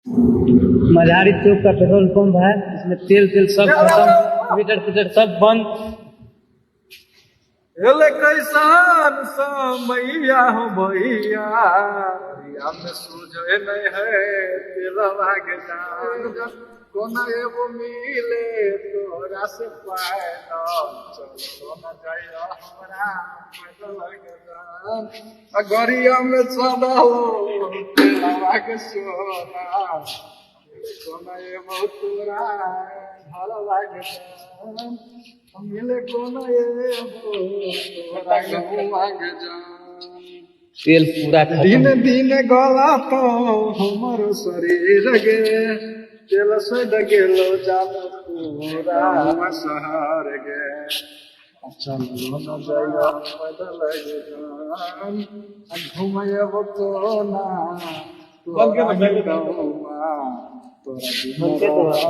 मझारी चौक का petrol pump है। इसमें तेल सब खत्म, मीटर सब बंद। कैसान समैया हो भैया में सूझे नहीं है तेलवा के जान कोना एगो मिले तोरा से पैदल चलो न जाइया हमरा पैदल के जान गरिया में चला हो तेलवा के सोना कोना एगो तोरा ढलवा के जान मिले कोना एगो तोरा गहुआ के जान तेल पूरा दिन दिन गला तो हमर शरीर गे तेल से गेलो जान पूरा शहर गे चलो न जाइया पैदल गे जान घूमब तो ना तोरा तोरा